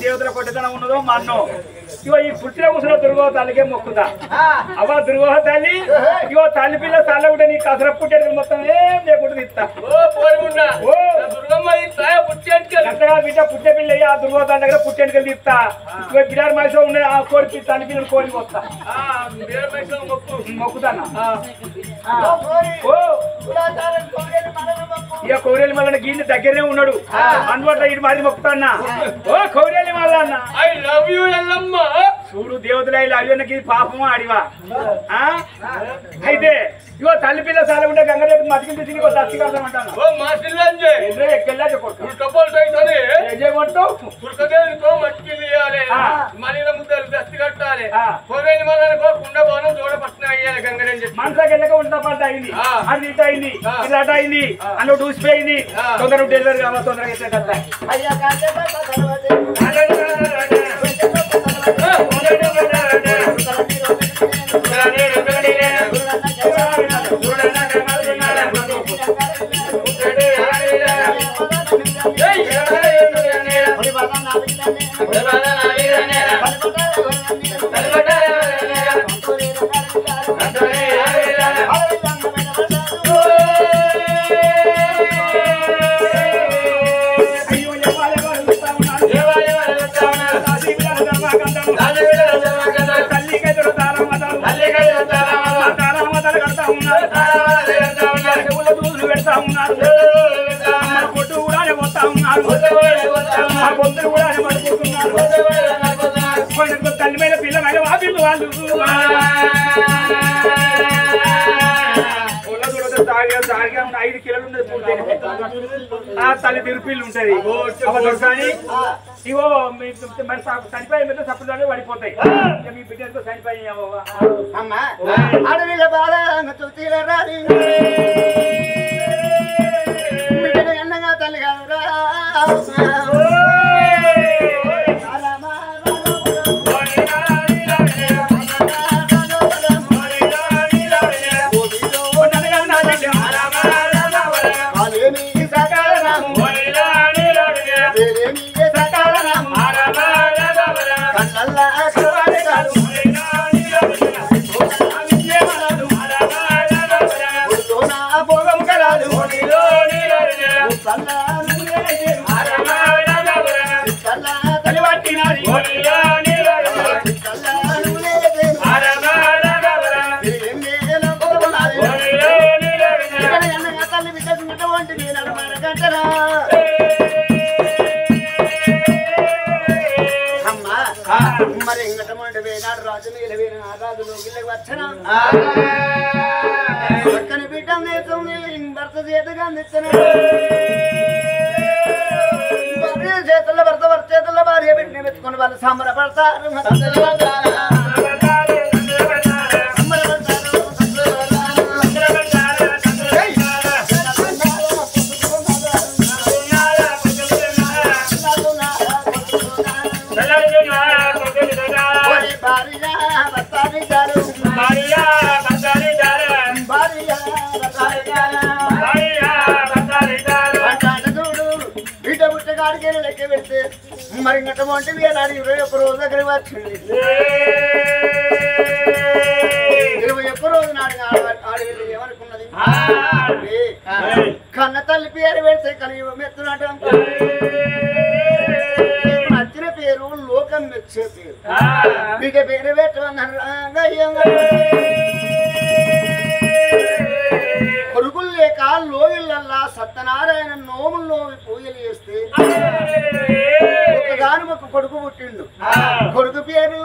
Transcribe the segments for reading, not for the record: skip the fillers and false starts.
దేవతల కొట్టతనం ఉన్నదో మా అన్నం ఇగో ఈ పుట్టిన కూసిన దుర్గో తల్లికే మొక్కుతా అవ్వ దుర్గో తల్లి ఇగో తల్లి పిల్ల తల్ల ఉంటే నీ కసర పుట్టేది మొత్తం ఏం లేకుండా ఇస్తా బిడ్డ పుట్టే పిల్ల ఆ దుర్గో తల్లి దగ్గర పుట్టేందుకు తీస్తా ఇగో బిడారు మైసో ఉన్న ఆ కోరి తల్లి పిల్లలు కోరి వస్తా మొక్కుతానా ఇక కౌరేలి మల్ల గీని దగ్గరనే ఉన్నాడు అందువల్ల ఇటు మాది మొక్కుతాన్నా ఓ కౌరేలి మల్ల అన్న ఐ లవ్ యూ ఎల్లమ్మ చూడు దేవతల అయ్యన్నకి పాపము అడివా అయితే ఇగో తల్లి పిల్ల సాల ఉంటే గంగరేపు మతికి తిరిగి దస్తి కడతామంటాను మనసాకి వెళ్ళక ఉంటా పంట అయింది అది ఇట అయింది ఇది అట అయింది అందులో డూసిపోయింది తొందరగా డెలివరీ కావాలి తొందరగా ఇట్లా కదా తల్లి మీద పిల్ల మీద వాపిల్లు వాళ్ళు తాగా 5 కిలోలు ఉన్నది పూర్తి ఆ తల్లి తిరుపిల్లు ఉంటది కానీ ఇగో మరి చనిపోయే మీద సప్పులు పడిపోతాయి మీ బిడ్డతో చనిపోయావు అన్నగా తల్లి కాదురా మరి ఇంకటమంటే వేనాడు రాజు మీద రాజులు గిల్లకి వచ్చనా పక్కన బిడ్డ భర్త చేతగా అందించిన చేతుల్లో భర్త చేతుల్లో భార్య బిడ్డని పెట్టుకుని వాళ్ళు సంబరపడతారు లెక్క పెడితే మరి ఇంకటమంటే వేనాడు 21 రోజు దగ్గర వచ్చింది 21 రోజు నాడు ఆడవిల్లు ఏమనుకున్నది కన్న తల్లి పేరు పెడితే కలియుగం ఎత్తునట నచ్చిన పేరు లోకం మెచ్చే పేరు బిడ్డ పేరు పెట్టమన్నారు కొడుకులు లేక లోయలల్లా సత్యనారాయణ నోముల్లో పూజలు చేస్తే ఒకగాను ఒక కొడుకు పుట్టిండు కొడుకు పేరు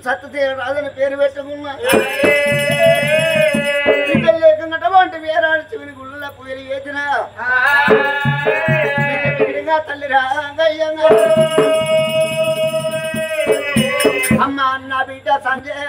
సత్యరాజని పేరు పెట్టుకున్నా బిడ్డలు లేకుండా వేరాడు చెవిని గుళ్ళ పూజలు చేసిన తల్లి రాగయ్యంగా అమ్మ అన్న బిడ్డ సంజయ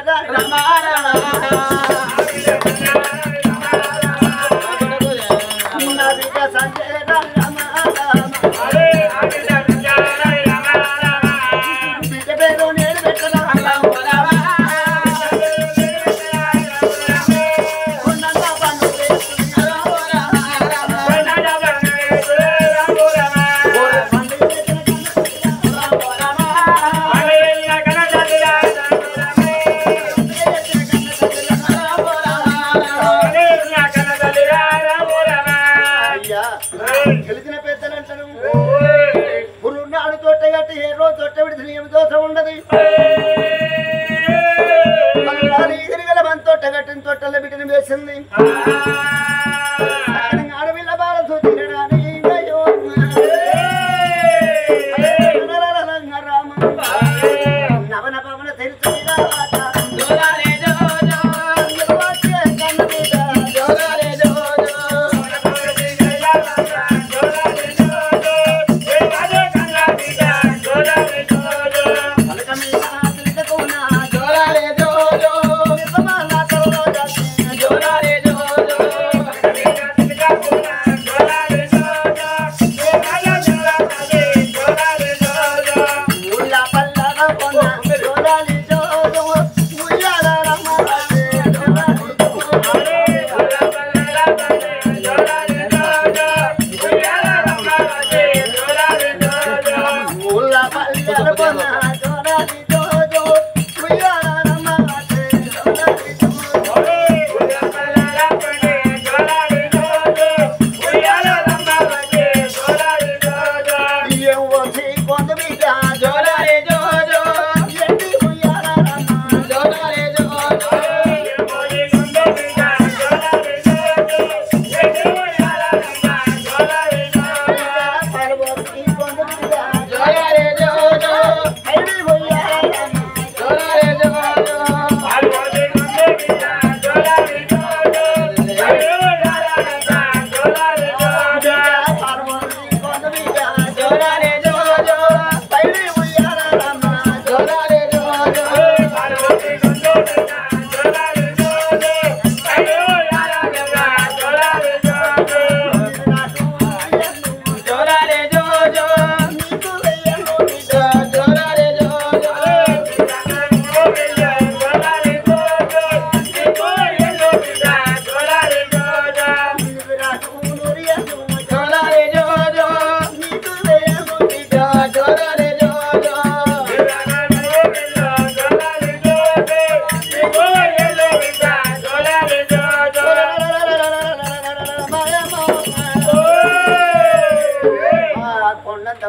ఏమి దోషం ఉండదు ఎదిరిగల మన తొట్ట కట్టిన తొట్టల బిడ్డను వేసింది ఆడపిల్ల బాల చూచినడానికి రామ నవన పవన తెలుసు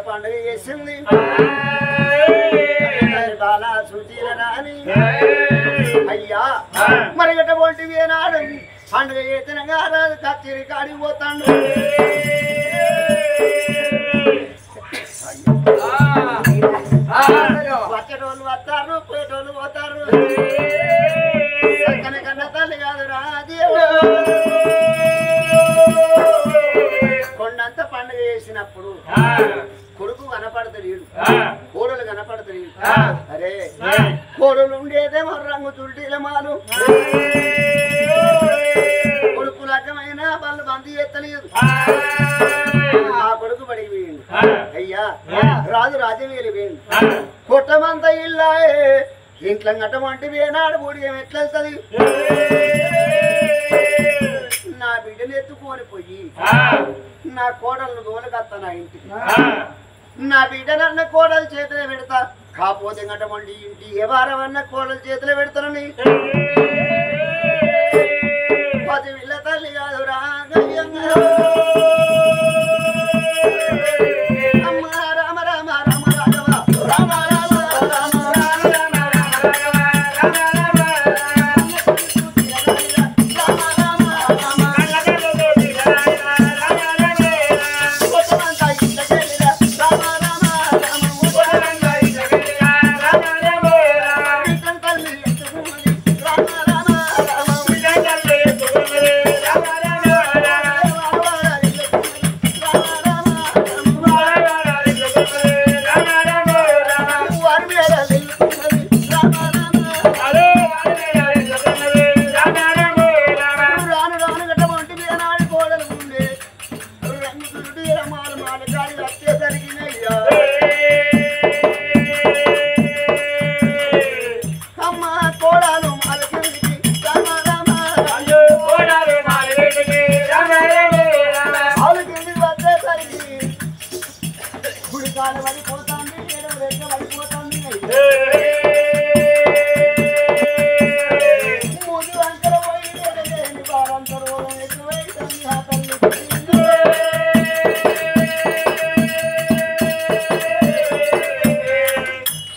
పండుగ చేసింది బాలా సుచీల రాని అయ్యా మరి ఎటువంటి ఏనాడు పండుగ చేతనగా రాదు కచ్చేరి కాడికి పోతాడు వచ్చేటోళ్ళు వస్తారు పోయేటోళ్ళు పోతారు కన్నా తల్లి కాదు రా దేవుడు కొండంత పండుగ చేసినప్పుడు కొడుకు కనపడతాడు కోడలు కనపడతాడు అరే కోడలు ఉండేదేమో రంగు చుల్టీల మాలు కొడుకు లగ్గమైన వాళ్ళు బందీ ఎత్తలేదు ఆ కొడుకు పడికి పోయింది అయ్యా రాజు రాజ్యం వెళ్ళిపోయింది కొట్టమంతా ఇల్లా ఇంట్లో గట్టమంటే వేనాడు బూడిగం ఎట్లెళ్తుంది నా బిడ్డను ఎత్తుకొని పోయి నా కోడలను దోలకత్తా నా ఇంటికి నా బిడ్డనన్న కోడలు చేతిలో పెడతా కాకపోతే గట్టమండి ఇంటి ఏ వారం అన్న కోడలు చేతిలో పెడతానని పది వీళ్ళ తల్లి కాదు రాగయ్యంగా అమ్మ రామ రామ రామ రాఘవ రామ రామ రామ రామ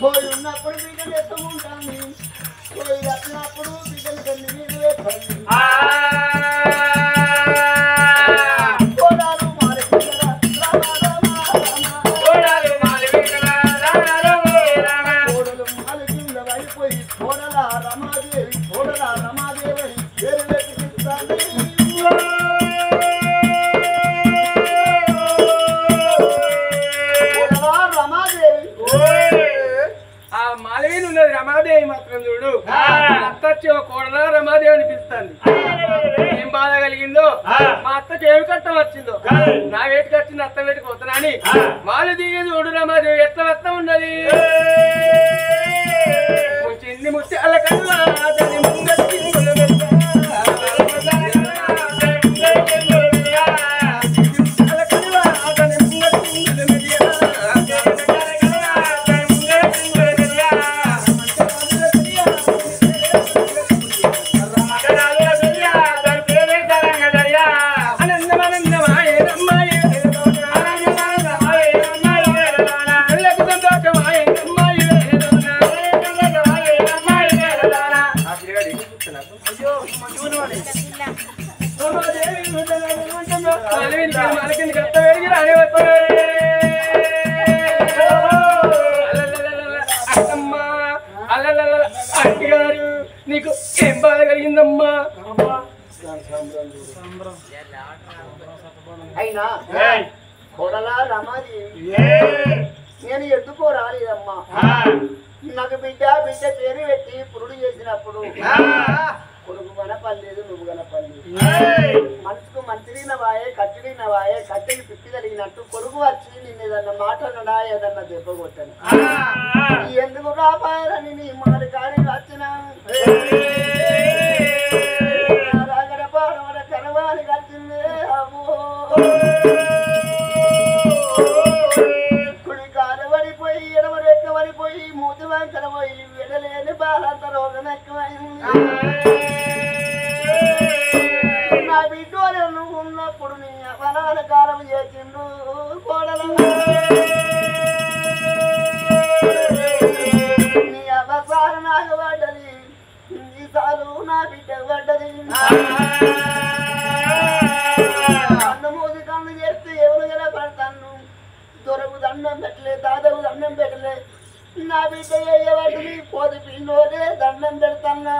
పోయి ఉన్నప్పుడు బిడ్డలు ఎత్తుకుంటాను పోయి వచ్చినప్పుడు బిడ్డలు కన్ని నీళ్ళు వేస్తాను కోడాలు మాలి కోడాలు మాలి కోడలు మాలి కింద పడిపోయి కోడల రమాదేవి పేరు పెట్టిస్తాను మాలవీని ఉన్నది రమాదేవి మాత్రం చూడు అత్త వచ్చి కోడల రమాదేవి అని పిలుస్తుంది ఏం బాధ కలిగిందో మా అత్తకి ఏమి కట్టం వచ్చిందో నా వేటికి వచ్చింది అత్త వేటికి వస్తున్నా అని మాలు దిగి చూడు రమాదేవి ఎట్లా వస్తా ఉన్నది ముంచింది ముచ్చి అలా కన్నా నీకు ఏం బాధ కలిగిందమ్మా అయినా కోడలా రమాదేవి నేను ఎందుకో రాలేదమ్మా నాకు బిడ్డ పేరు పెట్టి పురుడు చేసినప్పుడు కొడుకు కనపడలేదు నువ్వు కనపడలేదు మనసుకు మంచిడిన వాయే కట్టిడిన వాయే కట్టెకి పిప్పి కలిగినట్టు కొడుకు వచ్చి నిన్ను ఏదన్నా మాట్లాడడా ఏదన్నా దెబ్బ కొట్టాను ఎందుకు రాపాయని నీ మాడి కాడి వచ్చిన రాగడపాడమడ కనవాని కట్టిందే అమ్మో కుడి కాలబడిపోయి ఎడమరెక్కబడిపోయి మూతి వంకరపోయి విడలేని బాలంత రోగం ఎక్కువైంది నా బిడ్డోలు నువ్వు ఉన్నప్పుడు నీ అవనాల కాలం చేసిండు కోడలు నీ అవసారం నాకు పడ్డది ఈసాలు నా బిడ్డ పడ్డది కన్ను మూసి కన్ను చేస్తే ఎవరు ఎలా పడతాను దొరకు దండం పెట్టలే దాదాపు దండం పెట్టలే నా బిడ్డ అయ్యేవాటిని పోది పిన్నోలే దండం పెడతాన్నా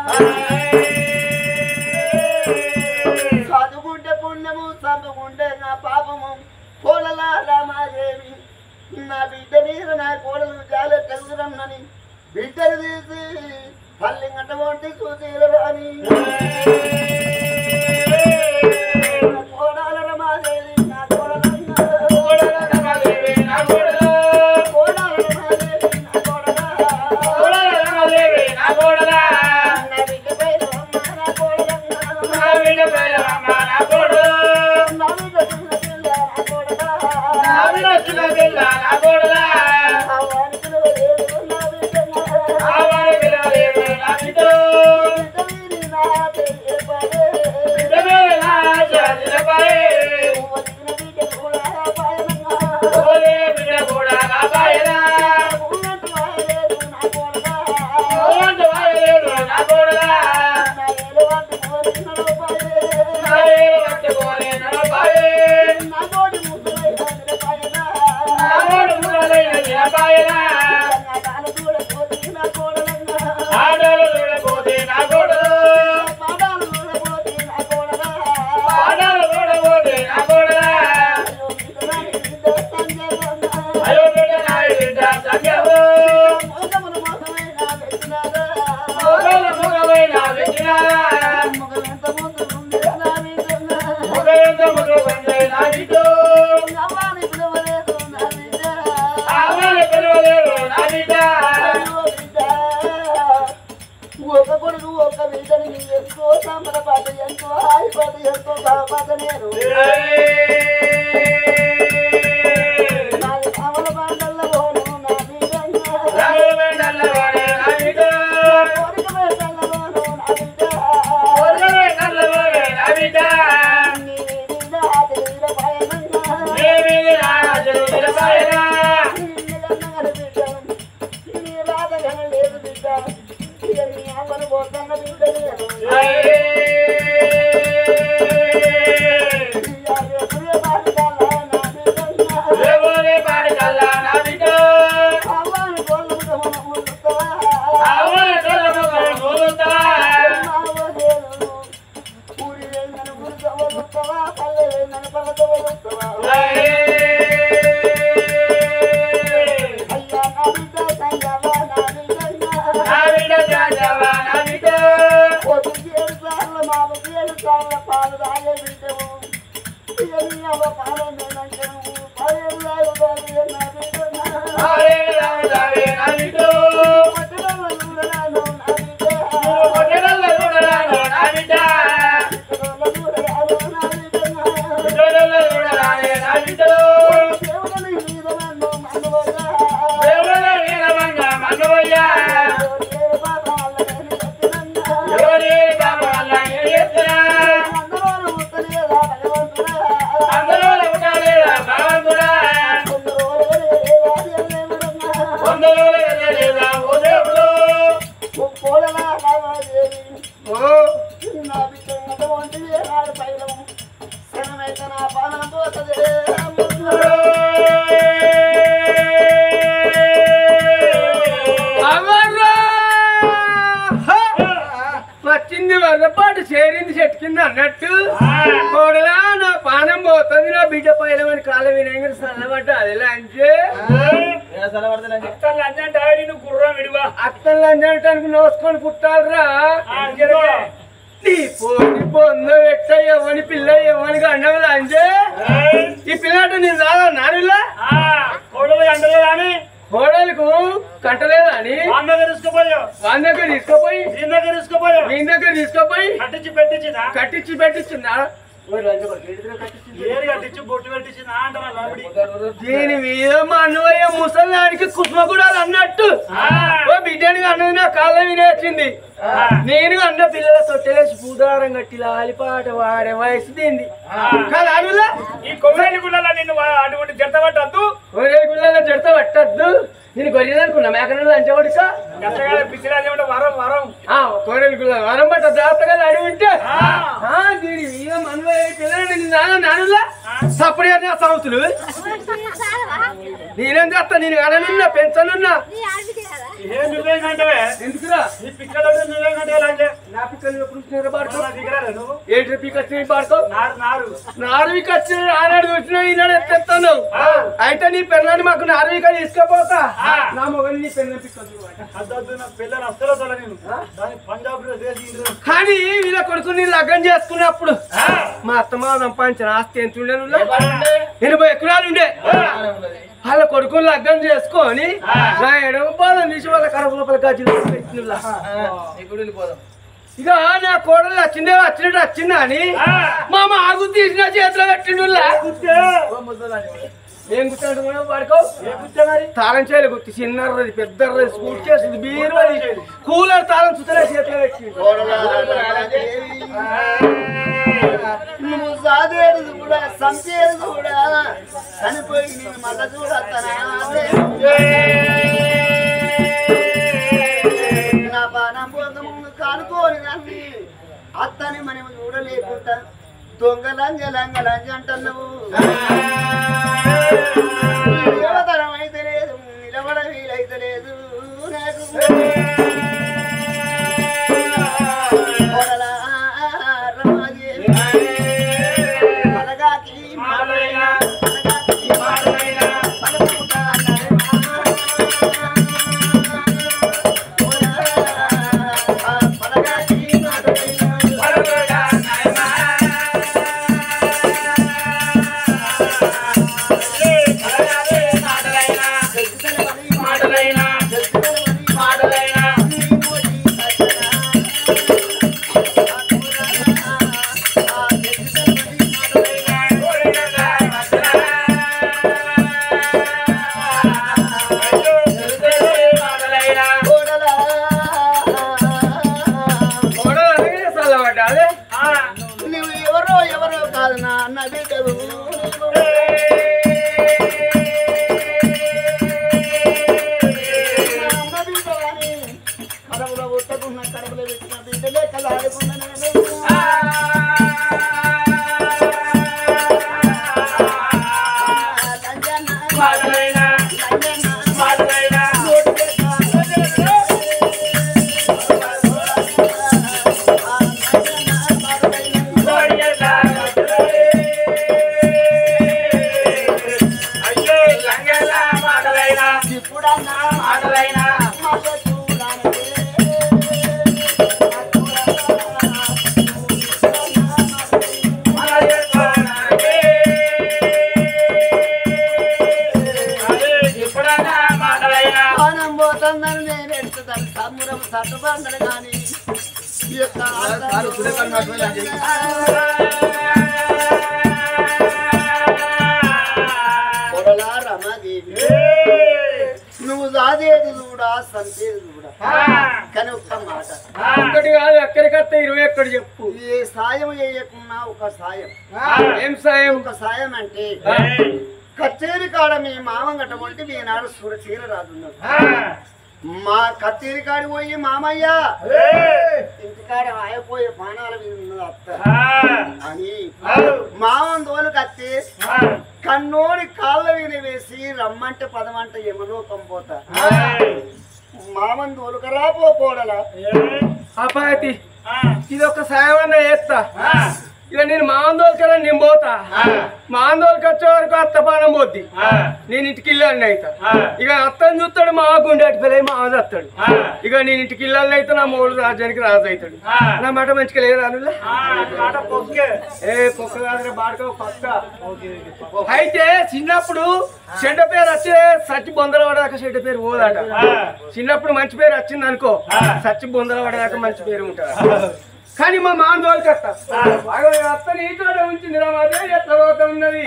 చదువుకుంటే పుణ్యము చదువుకుంటే నా పాపము కోడల రామాదేవి నా బిడ్డ మీద నా కోడలు చాలా తెలుగురమ్మని బిడ్డలు తీసి పల్లి గంట వంటి చూసి అని కోడాల రమాదేవి నా కోడల రమాదేవి నా కోడల కోడాల రమాదేవి నా కోడల రమాదేవి నా కోడల నా బిడ్డ పేరు నా కోడల నా బిడ్డ పేరు నా కోడల నా బిడ్డ చిన్న పిల్ల నా కోడల నా బిడ్డ చిన్న పిల్ల నా కోడల ఆవాని పిల్లలేదు నా బిడ్డ ఆవాని పిల్లలేదు నా బిడ్డ బిడ్డ నా పేరు పడే బిడ్డ నా జాతి పడే ఓదిన బిడ్డ కూడా పాయన ఓలే బిడ్డ కూడా నా పాయన ఉన్నట్టు వాయలేదు నా కోడల ఉన్నట్టు వాయలేదు నా కోడల నా ఏలు పట్టుకొని నడపాయే నా ఏలు పట్టుకొని నడపాయే నా తోటి ముసలై నడపాయన నా తోటి ముసలై నడపాయన నా కాలు చూడపోతే నా కోడలన్న ఆడలు చూడపోతే నా కోడల పాడాలు చూడపోతే నా కోడల పాడాలు చూడపోతే నా కోడల అయ్యో బిడ్డ నా బిడ్డ సంగమో మోసమును మోసమైన పెట్టినారా మోసమును మోసమైన పెట్టినారా మొగలంత ముందు ఉంది నా బిడ్డ మొగలంత ముందు ఉంది నా బిడ్డ అవ్వాని పిలవలేదు నా బిడ్డ అవ్వాని పిలవలేదు నా బిడ్డ అయ్యో బిడ్డ ఒక కొడుకు ఒక బిడ్డని ఎంతో సంబరపడ్డ ఎంతో హాయిపడ్డ ఎంతో బాధపడ్డ నేను నాది అమల బండల్ల పోను నా బిడ్డ అమల బండల్ల పోను నా బిడ్డ కోరిక బండల్ల పోను నా బిడ్డ కోరిక బండల్ల పోను నా బిడ్డ నీ బిడ్డ ఆదిల పాయన నీ బిడ్డ ఆదిల పాయన నీ బిడ్డ నీ లేదు బిడ్డ ఇక నీ అమ్మను పోతున్న బిడ్డ నేను వచ్చింది వరపాటు చేరింది చెట్టు కింద అన్నట్టు కోడలా నా పానం పోతుంది నా బిడ్డ పైన కాల వినాయకుడు సన్నబడ్డ అది లంచే గుర్రం విడివా అత్తలు లంచడానికి నోసుకొని పుట్టాలరా పొంద పెట్ట ఎవని పిల్ల ఎవనికి అండవు లంచే ఈ పిల్లట నేను రాదా నానులా కోడలు అండలే కానీ కోడలకు కంటలేదా అని వాళ్ళ దగ్గర తీసుకుపోయి మీ దగ్గర తీసుకుపోయి కట్టించి పెట్టించిందా దీని మీద మా అన్నయ్య ముసలానికి కుసుమ కూడా అన్నట్టు ఓ బిడ్డని అన్నది నా కాళ్ళ వినేసింది నేను అన్న పిల్లల తొట్టెలేసి పూదారం కట్టి లాలిపాట వాడే వయసు దీంది కదా అడుగులా ఈ కొవ్వేలి గుళ్ళ నిన్ను అటువంటి జంట పట్టద్దు కొవ్వేలి గుళ్ళ జంట పట్టద్దు నేను గొర్రెలు అనుకున్నా మేకలు అంచబడిసా కోరేలు గుళ్ళ వరం పట్ట జాగ్రత్తగా అడిగి ఉంటే దీని మీద మనవయ్య పిల్లలు నానులా సపరేట్ సంవత్సరాలు నేనేం చేస్తా నేను అననున్నా పెంచనున్నా ఎందుకురా నా పిక్కలు ఎప్పుడు పాడుతావు ఏంటి పిక్క పాడుతావు నాలుగు వచ్చిన ఆనాడు వచ్చినా ఈనాడు ఎత్తేస్తాను అయితే నీ పిల్లని మాకు నాలుగు తీసుకపోతా నా మొగలు నీ పిల్లల కానీ వీళ్ళ కొడుకుని లగ్గం చేసుకున్నప్పుడు మా అత్తమ్మ సంపాదించిన ఆస్తి ఎంత ఉండే 80 ఎకరాలు ఉండే వాళ్ళ కొడుకుని లగ్గం చేసుకొని నా ఎడమ పాదం తీసి వాళ్ళ కడుపు లోపల గజ్జలు పెట్టిన ఇక నా కోడలు వచ్చినట్టు అని మా ఆగు తీసిన చేతిలో పెట్టిండులా ఏం గుర్తాడు వాడుకో తాళం చేయలే గుర్తి చిన్నది పెద్దది స్కూల్ చేసింది బీరు అది కూలర్ తాళం చుట్టలే చేతిలో పెట్టి నువ్వు సాదేది కూడా సంచేది కూడా చనిపోయి నేను మళ్ళా చూడతానా నా బాణం పోతం కానుకోని నన్ను అత్తని మనం చూడలేకుండా దొంగ లంజ అంటున్నావు యువతరం అయితే లేదు నిలబడ వీలైతే లేదు నాకు పలగాకి మాటలైనా కడుపులో పెట్టిన బిడ్డలే కదా ఆడుకున్నాను సట్టుబందలు కానీ రమాదేవి నువ్వు సాదేది కూడా సంతేది కూడా కానీ ఒక్క మాట ఒక్కటి కాదు ఎక్కడికత్తే 20 ఎక్కడ చెప్పు ఏ సాయం చేయకున్నా ఒక సాయం ఏం సాయం ఒక సాయం అంటే కచేరి కాడ మీ మామ గట్టమంటే మీ నాడు సూర చీర రాదున్నారు మా కచేరి కాడి పోయి మామయ్య ఇంటికాడ ఆయిపోయే పానాల మీద ఉన్నది అత్త అని మామం తోలు కత్తి కన్నోడి కాళ్ళ మీద వేసి రమ్మంటే పదమంట యమలోకం పోతా మామన్ తోలుకరా పోడలా అపాయతి ఇది ఒక సాయం అన్న చేస్తా ఇక నేను మాందోళకరా నేను పోతా మాందోళకి వచ్చే వరకు అత్త పానం పోద్ది నేను ఇంటికి ఇల్లాలని అవుతా ఇక అత్తని చూస్తాడు మా గుండెటి పిల్ల మా వస్తాడు ఇక నేను ఇంటికి ఇల్లాలని అయితే నా మూడు రాజ్యానికి రాజు అవుతాడు నా మాట మంచిగా లేదు అనులా ఏ పొక్క కాదు బాడక పక్క అయితే చిన్నప్పుడు చెడ్డ పేరు వచ్చే సచ్చి బొందల పడదాకా చెడ్డ పేరు పోదాట చిన్నప్పుడు మంచి పేరు వచ్చింది అనుకో సచ్చి బొందల పడదాకా మంచి పేరు ఉంటుంది కానీ మా మాందోళకి వస్తా అత్త నీతోనే ఉంచింది రామాదే ఎట్లా పోతా ఉన్నది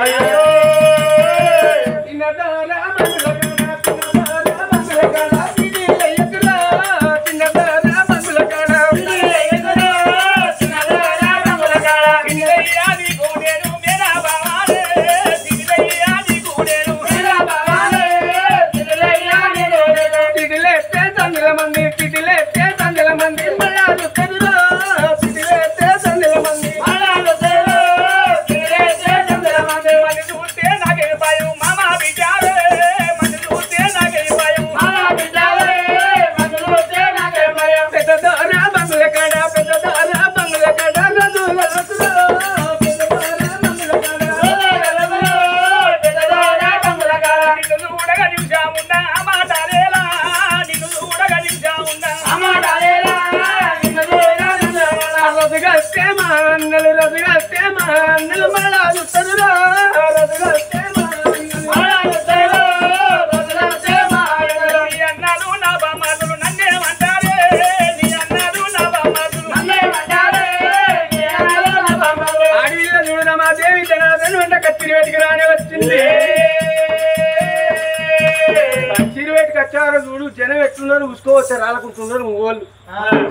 చూడు జనం ఎట్లున్నారు చూసుకోవచ్చు రాలకుంటున్నారు మొగోళ్ళు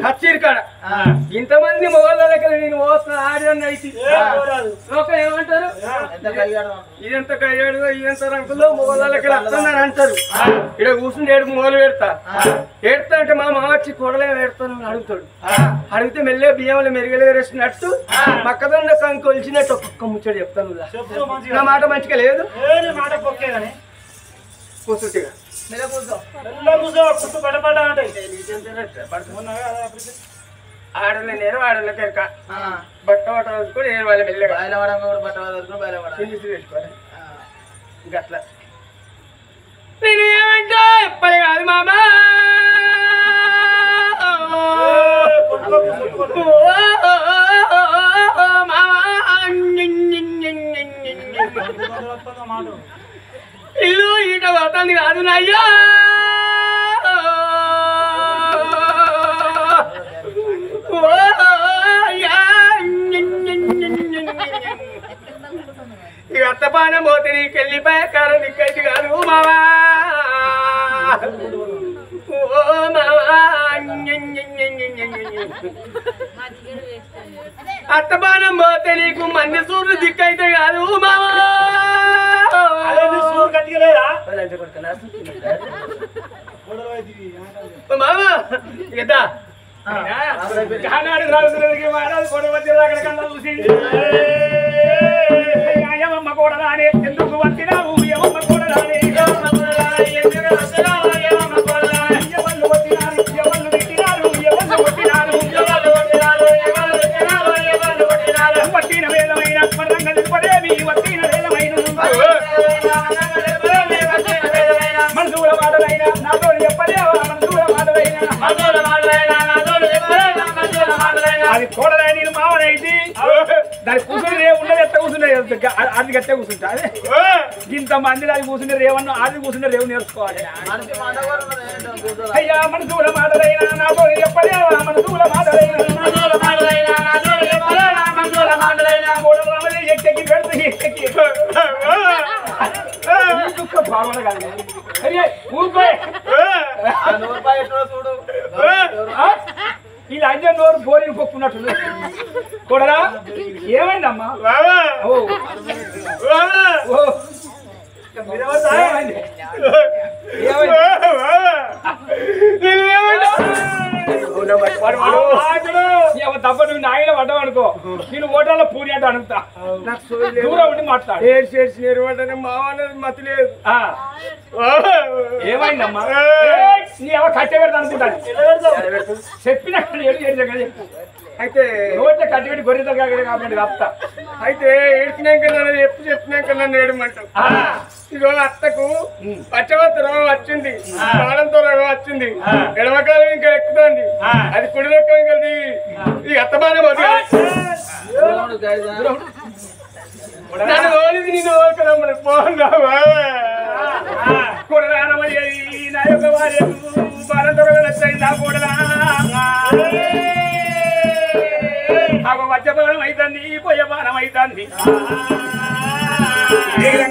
కచ్చీరి కాడ ఇంతమంది మొగోళ్ళ దగ్గర నేను పోతున్నా ఆడని అయితే లోక ఏమంటారు ఇదంతా కయ్యాడు ఇదంతా రంకులో మొగోళ్ళ దగ్గర వస్తుందని అంటారు ఇక్కడ కూర్చుని ఏడు మొగలు పెడతా ఏడుతా అంటే మా మామ వచ్చి కూడలే పెడతాను అడుగుతాడు అడిగితే మెల్లే బియ్యంలో మెరుగలే వేసినట్టు పక్కదన్న కొలిచినట్టు ఒక్కొక్క ముచ్చట చెప్తాను నా మాట మంచిగా లేదు కూర్చుంటిగా ఆడలే నేరు ఆడలే కెరక బట్ట బట్ట వేసుకొని నేను వాళ్ళ మెల్లగా వేసుకోవాలి గట్లా నేను ఏమంటా ఎప్పటి కాదు మామా ఇల్లు ఈట పోతుంది కాదు నయ్యా ఇక అత్తపానం పోతే నీకు వెళ్ళిపోయా కారం నీకైతే కాదు మావా ఓ మావా అత్తపానం పోతే నీకు మంది సూర్యుడు దిక్కైతే కాదు మావా మామా ఇదా కానాడు రాజులకి మహారాజు కొడ వచ్చి అక్కడ కన్నా చూసింది ఏమమ్మ కూడా రాని ఎందుకు వచ్చినావు ఏమమ్మ కూడా రాని ఎవళ్ళు వచ్చినారు ఎవళ్ళు పెట్టినారు ఎవళ్ళు కొట్టినారు పట్టిన వేదమైన స్మరంగా నిలబడేవి వచ్చిన వేదమైన మనసుల మాటలైనా నాతో చెప్పలేవా మనసుల మాటలైనా అది కూడలే నేను మావనైతే దాని కూర్చుని ఉన్నది ఎట్ట కూర్చుండే అది గట్టే కూర్చుంటా అదే ఇంత మంది అది కూర్చుంటే రేవన్న అది కూర్చుంటే రేవు నేర్చుకోవాలి అయ్యా మనసుల మాటలైనా నాతో చెప్పలేవా మనసుల మాటలైనా ఎక్కి పెడితే ఎక్కి భావన కాదు ఊరుకోయ్ ఈ లంజం నోరు బోరింగ్ పొక్కున్నట్టు కూడరా ఏమైందమ్మా తప్ప నువ్వు నాయన పడ్డావు అనుకో నేను ఓటాల్లో పూరి అంటే అడుగుతా దూరం ఉండి మాట్లాడు ఏడ్చేసి మావన్నది మతి లేదు ఏమైందమ్మా నీ ఎవరు కట్టె పెడతా అనుకుంటాను చెప్పినట్టు చెప్పు అయితే రోజు కట్టి పెట్టి గొర్రెతో కాబట్టి తప్ప అయితే ఏడ్చినాక నన్ను ఎప్పుడు చెప్పినాక నన్ను ఏడమంటావు ఇగో అత్తకు పచ్చవత్త రోగం వచ్చింది బాలంతో రోగం వచ్చింది ఎడమకాలం ఇంకా ఎక్కుతుంది అది కుడి రకం కలిసి ఈ అత్తమానం నన్ను ఓలిది నేను ఓకరమ్మని పోన్నావా కూడరానమయ్య నా యొక్క వారి బాలంతో రోగం వచ్చాయి నా కూడరా వచ్చబానం అవుతుంది పోయబానం అవుతుంది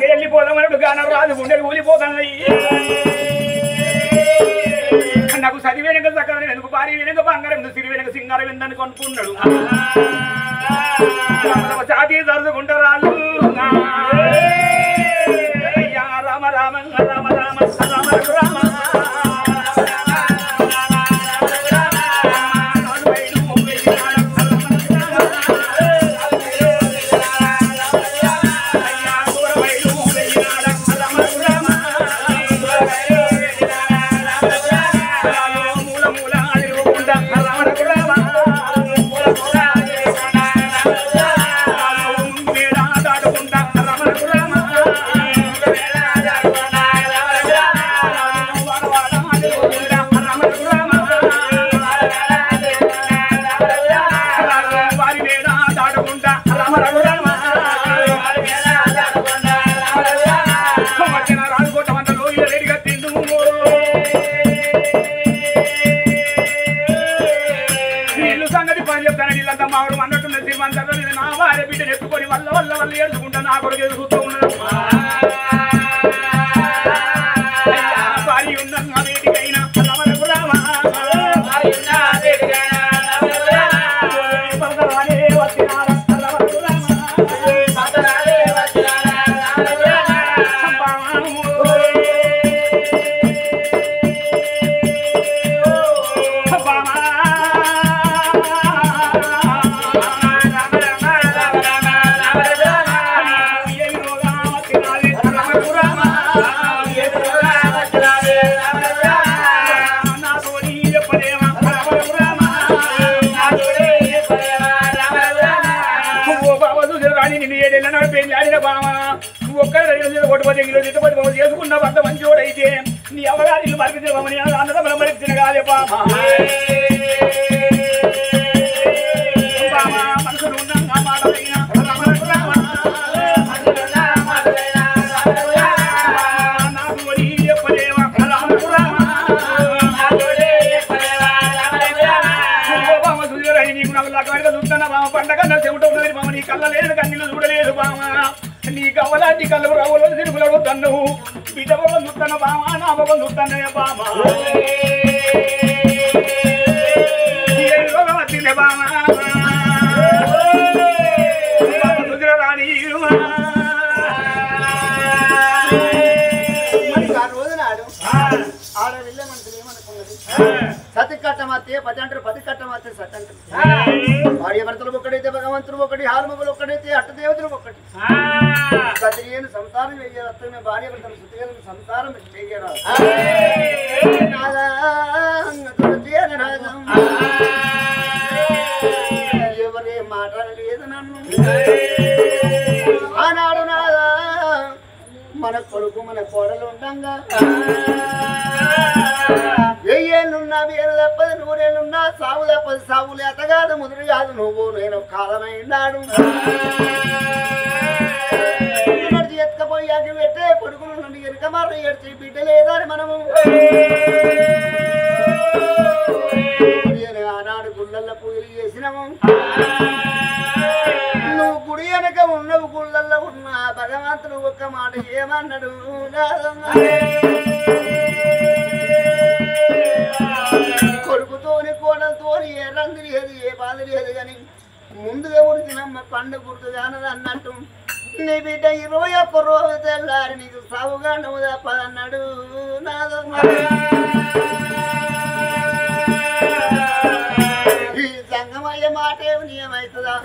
వెళ్ళిపోదామన్నాడు గానం రాదు గుండెలు ఊలిపోతాయి నాకు సరి వెనక సకలం వెనుక భారీ వెనుక బంగారం సిరి వెనక సింగారం ఎందని కొనుక్కున్నాడు ఛాతీ దరుచుకుంటారు రాళ్ళు రామ రామ రామ రామ రామ రామ నా భార్య బిడ్డను ఎత్తుకొని వల్ల వల్ల వల్ల ఏడుచుకుంటా నా కొడుకు ఎదుగుతూ ఉన్నాడు భార్య ఉన్న వేదికైనా చేసుకున్న భర్త మంచోడైతే నీ అవగారి మరిపించమని అన్నదమ్ముల మరిపించిన కాదే బామా మనసులు ఉన్న మాటలైనా నాకు వడి చెప్పలేవా నీకు నాకు లగ్గ చూస్తున్నా బామ పండగ చెవిట ఉన్నది బామ నీ కళ్ళ లేదు కన్నీళ్ళు చూడలేదు బామ నీ కవలాంటి కళ్ళు రావులో తిరుగులో తన్నువు బిడ్డ బాబు చూస్తున్న బామ నా బాబు చూస్తున్నా బామ వచ్చిందే బామ రాని మరి ఆ రోజు నాడు ఆడ వెళ్ళే మనసులు ఏమనుకున్నది సతి కట్టమత్తే 10 అంటారు 10 కట్టమత్తే సత్తంటారు భార్య భర్తలు ఒక్కడైతే భగవంతుడు ఒకటి హాల్మగులు ఒక్కడైతే అట్టదేవతలు ఒకటి సత్రియను సంసారం చేయాలి భార్య భర్తలు సుతిగలను సంసారం చేయరాదు ఎవరే మాట్లాడలేదు నన్ను ఆనాడు నాదా మన కొడుకు మన కోడలు ఉండంగా 1000 ఏళ్ళున్నా వేరు తప్పదు 100 ఏళ్ళున్నా సాగు తప్పదు సాగు లేత కాదు ముదురు కాదు నువ్వు నేను కాలమైనాడు ఎత్తుకపోయాక పెట్టే కొడుకుల నుండి ఎరుక మార ఏడ్చి బిడ్డ లేదని మనము ఆనాడు గుళ్ళల్లో పూజలు చేసినాము నువ్వు గుడి వెనక ఉన్నవు గుళ్ళల్లో ఉన్న భగవంతుడు ఒక్క మాట ఏమన్నాడు కొడుకుతోని కోడలతోని ఏ రంగు లేదు ఏ బాధ లేదు కానీ ముందుగా ఉడికినమ్మ పండు గుర్తు కానది అన్నట్టు నీ బిడ్డ 21 రోజు తెల్లారి నీకు సాగుగా నువ్వు తప్పదన్నాడు నాదమ్మ ఈ సంగమయ్య మాట ఏమి నియమవుతుందా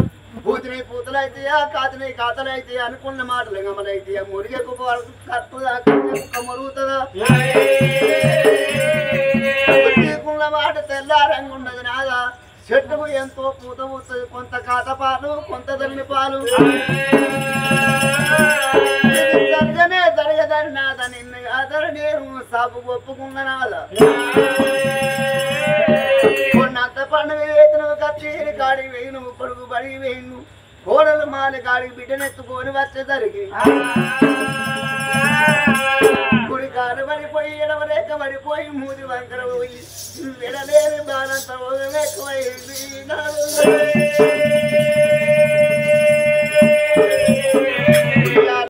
పూతిని పూతలైతాయా కాతిని కాతలైతే అనుకున్న మాటలు గమలైతే మురిగకు కట్టుదా కుక్క మురుగుతుందా నీకున్న మాట తెల్లారంగా ఉన్నది నాదా చెట్టుకు ఎంతో పూత పూస్తుంది కొంత కాత పాలు కొంత ధరణి పాలు జరగనే జరగదని నాదా నిన్ను కాదని నేను సాపు ఒప్పుకున్న నాదా కొన్నంత పండుగ వేతను కచ్చేరి కాడికి వేయి నువ్వు కొడుకు బడికి వేయి నువ్వు కోడలు మాలి కాడికి బిడ్డనెత్తుకొని వచ్చేసరికి గుడి కాలు పడిపోయి ఎడవరేక పడిపోయి మూది వంకర పోయి విడలేని బాలంత ఎక్కువైంది